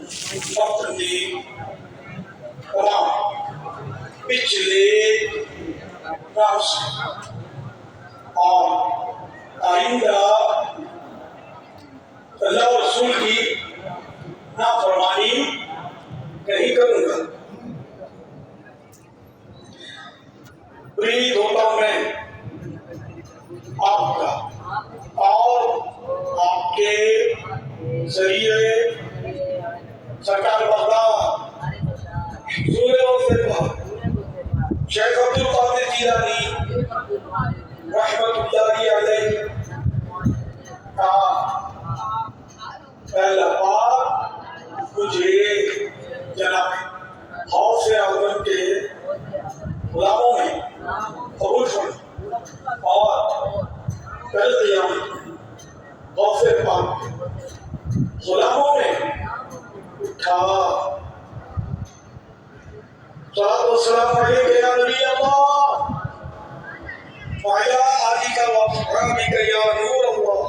اپنی پچھلے کام سے اور آئندہ اللہ و رسول کی نافرمانی نہیں کروں گا۔ امید ہوتا ہوں میں آپ کا اور آپ کے ذریعے سرکار بغداد شیخ عبد القادر جیلانی رحمت اللہ علیہ کا پہلا پاک مجھے جناب غوث اعظم کے غلاموں میں قبول فرما اور کل قیامت غوث پاک کے غلاموں میں اٹھا۔ صلاۃ والسلام علیک یا نبی اللہ وعلی آلک و اصحابک یا نور اللہ۔